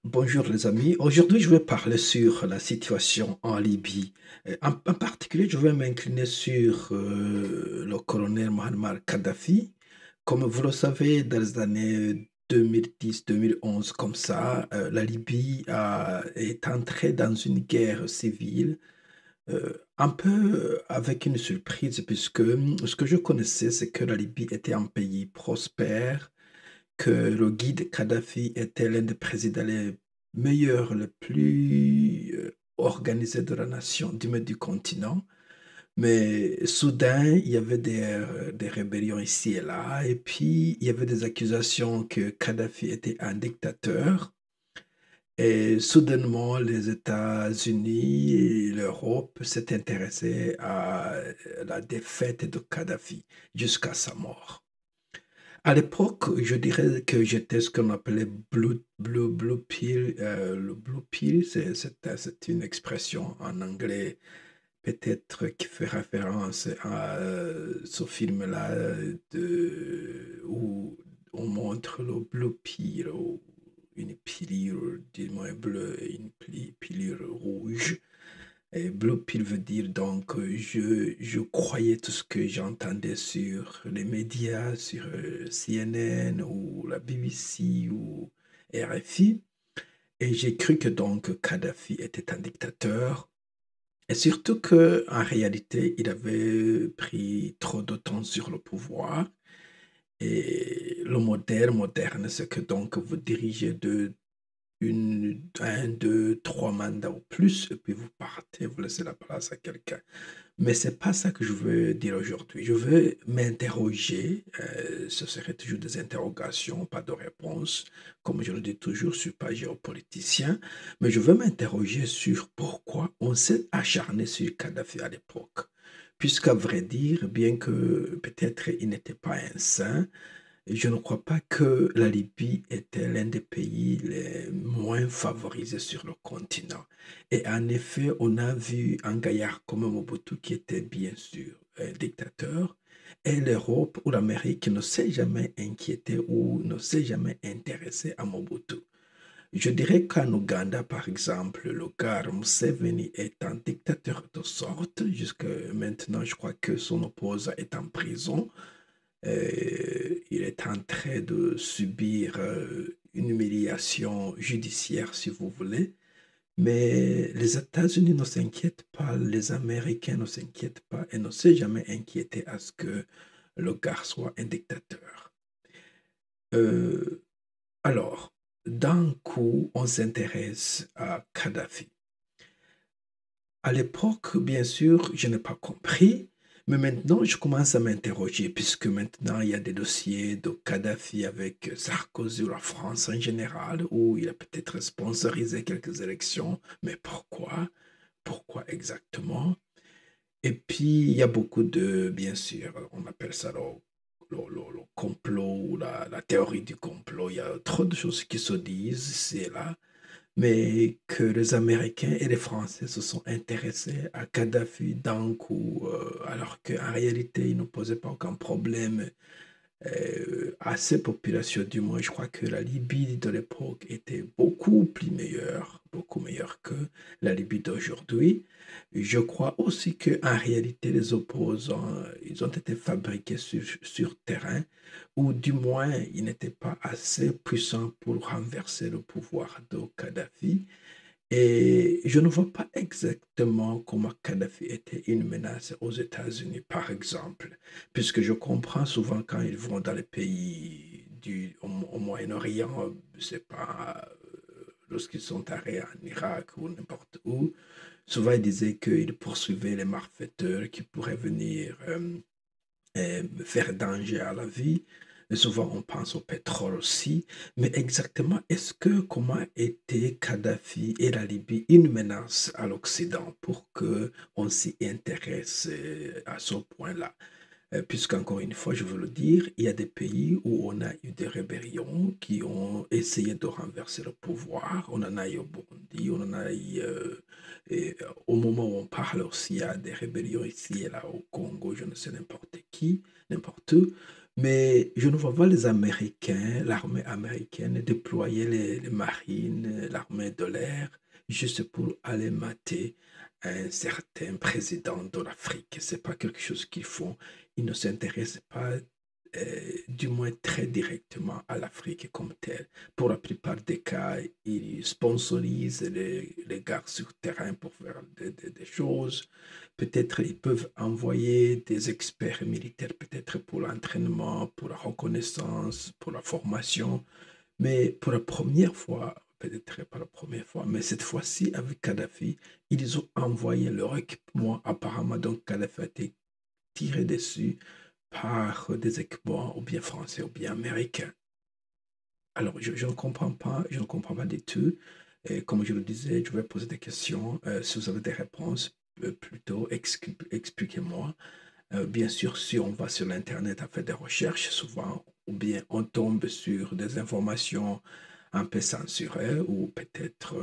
Bonjour les amis. Aujourd'hui, je vais parler sur la situation en Libye. En particulier, je vais m'incliner sur le colonel Mohamed Kadhafi. Comme vous le savez, dans les années 2010-2011, comme ça, la Libye est entrée dans une guerre civile, un peu avec une surprise, puisque ce que je connaissais, c'est que la Libye était un pays prospère, que le guide Kadhafi était l'un des présidents les meilleurs, les plus organisés de la nation, du continent. Mais soudain, il y avait des rébellions ici et là, et puis il y avait des accusations que Kadhafi était un dictateur. Et soudainement, les États-Unis et l'Europe s'étaient intéressés à la défaite de Kadhafi jusqu'à sa mort. À l'époque, je dirais que j'étais ce qu'on appelait blue pill. Le blue pill, c'est une expression en anglais peut-être qui fait référence à ce film-là où on montre le blue pill, ou une pilule, dis-moi bleue et une pilule rouge. Et Blue Pill veut dire donc je croyais tout ce que j'entendais sur les médias, sur CNN ou la BBC ou RFI. Et j'ai cru que donc Kadhafi était un dictateur. Et surtout que en réalité, il avait pris trop de temps sur le pouvoir. Et le modèle moderne, c'est que donc vous dirigez un, deux, trois mandats ou plus, et puis vous partez, vous laissez la place à quelqu'un. Mais c'est pas ça que je veux dire aujourd'hui. Je veux m'interroger, ce serait toujours des interrogations, pas de réponses. Comme je le dis toujours, je ne suis pas géopoliticien, mais je veux m'interroger sur pourquoi on s'est acharné sur Kadhafi à l'époque. Puisqu'à vrai dire, bien que peut-être il n'était pas un saint, je ne crois pas que la Libye était l'un des pays les moins favorisés sur le continent. Et en effet, on a vu un gaillard comme Mobutu qui était bien sûr un dictateur, et l'Europe ou l'Amérique ne s'est jamais inquiétée ou ne s'est jamais intéressée à Mobutu. Je dirais qu'en Ouganda, par exemple, le gars Museveni est un dictateur de sorte. Jusqu'à maintenant, je crois que son opposant est en prison. Il est en train de subir une humiliation judiciaire, si vous voulez. Mais les États-Unis ne s'inquiètent pas, les Américains ne s'inquiètent pas et ne s'est jamais inquiété à ce que le gars soit un dictateur. Euh, alors, d'un coup, on s'intéresse à Kadhafi. À l'époque, bien sûr, je n'ai pas compris, mais maintenant, je commence à m'interroger, puisque maintenant, il y a des dossiers de Kadhafi avec Sarkozy ou la France en général, où il a peut-être sponsorisé quelques élections, mais pourquoi? Pourquoi exactement? Et puis, il y a beaucoup de, bien sûr, on appelle ça le complot ou la théorie du complot. Il y a trop de choses qui se disent ici et là, mais que les Américains et les Français se sont intéressés à Kadhafi d'un coup, alors qu'en réalité, il ne posait pas aucun problème à ces populations. Du moins, je crois que la Libye de l'époque était beaucoup meilleure que la Libye d'aujourd'hui. Je crois aussi qu'en réalité, les opposants, ils ont été fabriqués sur terrain, ou du moins, ils n'étaient pas assez puissants pour renverser le pouvoir de Kadhafi. Et je ne vois pas exactement comment Kadhafi était une menace aux États-Unis, par exemple, puisque je comprends souvent quand ils vont dans les pays au Moyen-Orient, c'est pas lorsqu'ils sont arrêtés en Irak ou n'importe où, souvent ils disaient qu'ils poursuivaient les malfaiteurs qui pourraient venir faire danger à la vie. Et souvent, on pense au pétrole aussi. Mais exactement, comment était Kadhafi et la Libye une menace à l'Occident pour que on s'y intéresse à ce point-là? Puisqu'encore une fois, je veux le dire, il y a des pays où on a eu des rébellions qui ont essayé de renverser le pouvoir. On en a eu au Burundi, on en a eu au moment où on parle aussi, il y a des rébellions ici et là au Congo, je ne sais n'importe qui, n'importe où. Mais je ne vois pas les Américains, l'armée américaine déployer les marines, l'armée de l'air, juste pour aller mater un certain président de l'Afrique. C'est pas quelque chose qu'ils font. Ils ne s'intéressent pas, du moins très directement à l'Afrique comme telle. Pour la plupart des cas, ils sponsorisent les gars sur terrain pour faire des choses. Peut-être ils peuvent envoyer des experts militaires, peut-être pour l'entraînement, pour la reconnaissance, pour la formation. Mais pour la première fois, peut-être pas la première fois, mais cette fois-ci avec Kadhafi, ils ont envoyé leur équipement. Apparemment, donc Kadhafi a été tiré dessus par des équipements ou bien français ou bien américains. Alors, je ne comprends pas, je ne comprends pas du tout. Et comme je le disais, je vais poser des questions. Si vous avez des réponses, plutôt expliquez-moi. Bien sûr, si on va sur l'Internet à faire des recherches, souvent, ou bien on tombe sur des informations un peu censurées, ou peut-être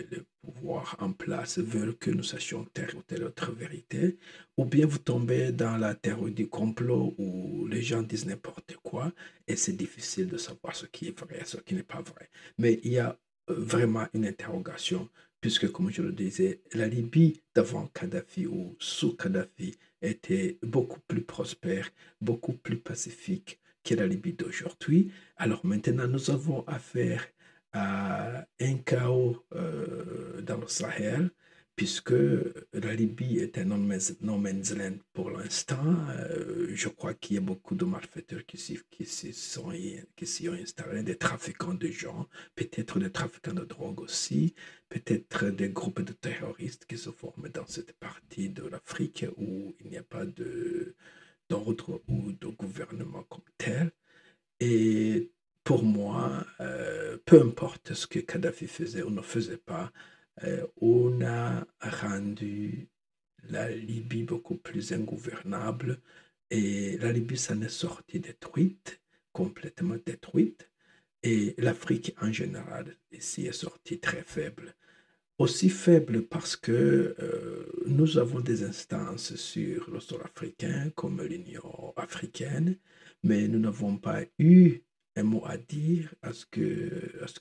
les pouvoirs en place veulent que nous sachions telle ou telle autre vérité, ou bien vous tombez dans la théorie du complot où les gens disent n'importe quoi, et c'est difficile de savoir ce qui est vrai et ce qui n'est pas vrai. Mais il y a vraiment une interrogation, puisque, comme je le disais, la Libye d'avant Kadhafi ou sous Kadhafi était beaucoup plus prospère, beaucoup plus pacifique que la Libye d'aujourd'hui. Alors maintenant, nous avons affaire à un chaos dans le Sahel, puisque la Libye est un no man's land pour l'instant. Je crois qu'il y a beaucoup de malfaiteurs qui s'y ont installés, des trafiquants de gens, peut-être des trafiquants de drogue aussi, peut-être des groupes de terroristes qui se forment dans cette partie de l'Afrique où il n'y a pas d'ordre ou de gouvernement comme tel. Et pour moi, peu importe ce que Kadhafi faisait ou ne faisait pas, on a rendu la Libye beaucoup plus ingouvernable et la Libye s'en est sortie détruite, complètement détruite, et l'Afrique en général ici est sortie très faible. Aussi faible parce que nous avons des instances sur le sol africain comme l'Union africaine, mais nous n'avons pas eu un mot à dire à ce qu'il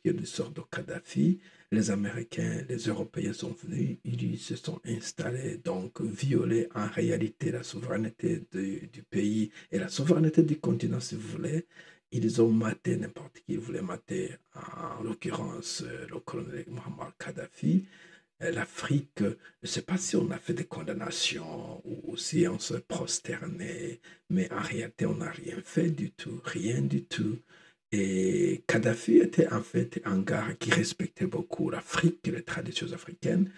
y ait des sortes de Kadhafi. Les Américains, les Européens sont venus, ils se sont installés, donc violer en réalité la souveraineté du pays et la souveraineté du continent, si vous voulez. Ils ont maté n'importe qui, ils voulaient mater, en l'occurrence, le colonel Mohamed Kadhafi. L'Afrique, je ne sais pas si on a fait des condamnations ou si on se prosternait, mais en réalité, on n'a rien fait du tout, rien du tout. Et Kadhafi était en fait un gars qui respectait beaucoup l'Afrique et les traditions africaines.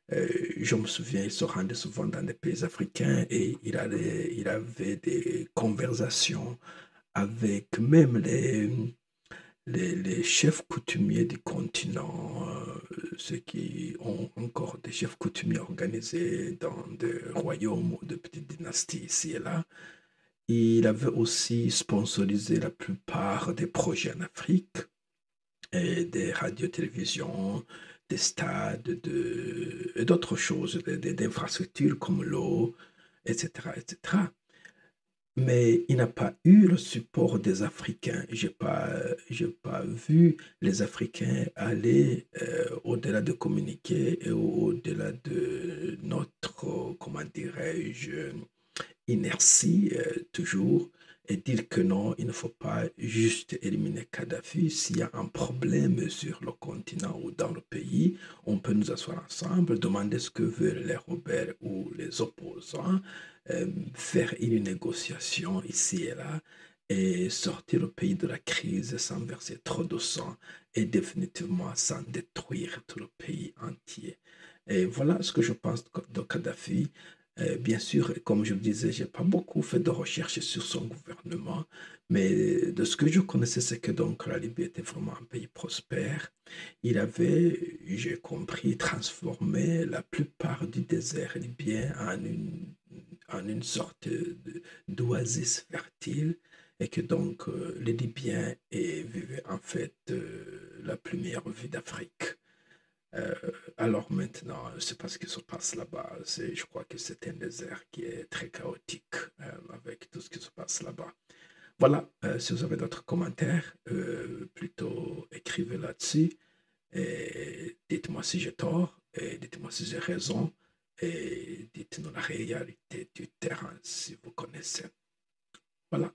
Je me souviens, il se rendait souvent dans des pays africains et il avait des conversations avec même les chefs coutumiers du continent, ceux qui ont encore des chefs coutumiers organisés dans des royaumes ou de petites dynasties ici et là. Il avait aussi sponsorisé la plupart des projets en Afrique, et des radios-télévisions, des stades, et d'autres choses, d'infrastructures comme l'eau, etc., etc. Mais il n'a pas eu le support des Africains. J'ai pas vu les Africains aller au-delà de communiquer et au-delà de notre, comment dirais-je, inertie toujours et dire que non, il ne faut pas juste éliminer Kadhafi. S'il y a un problème sur le continent ou dans le pays, on peut nous asseoir ensemble, demander ce que veulent les rebelles ou les opposants, faire une négociation ici et là et sortir le pays de la crise sans verser trop de sang et définitivement sans détruire tout le pays entier. Et voilà ce que je pense de Kadhafi. Bien sûr, comme je le disais, je n'ai pas beaucoup fait de recherches sur son gouvernement, mais de ce que je connaissais, c'est que donc la Libye était vraiment un pays prospère. Il avait, j'ai compris, transformé la plupart du désert libyen en une sorte d'oasis fertile et que donc les Libyens vivaient en fait la plus meilleure vie d'Afrique. Euh, alors maintenant, je ne sais pas ce qui se passe là-bas. Je crois que c'est un désert qui est très chaotique avec tout ce qui se passe là-bas. Voilà, si vous avez d'autres commentaires, plutôt écrivez là-dessus et dites-moi si j'ai tort et dites-moi si j'ai raison et dites-nous la réalité du terrain si vous connaissez. Voilà.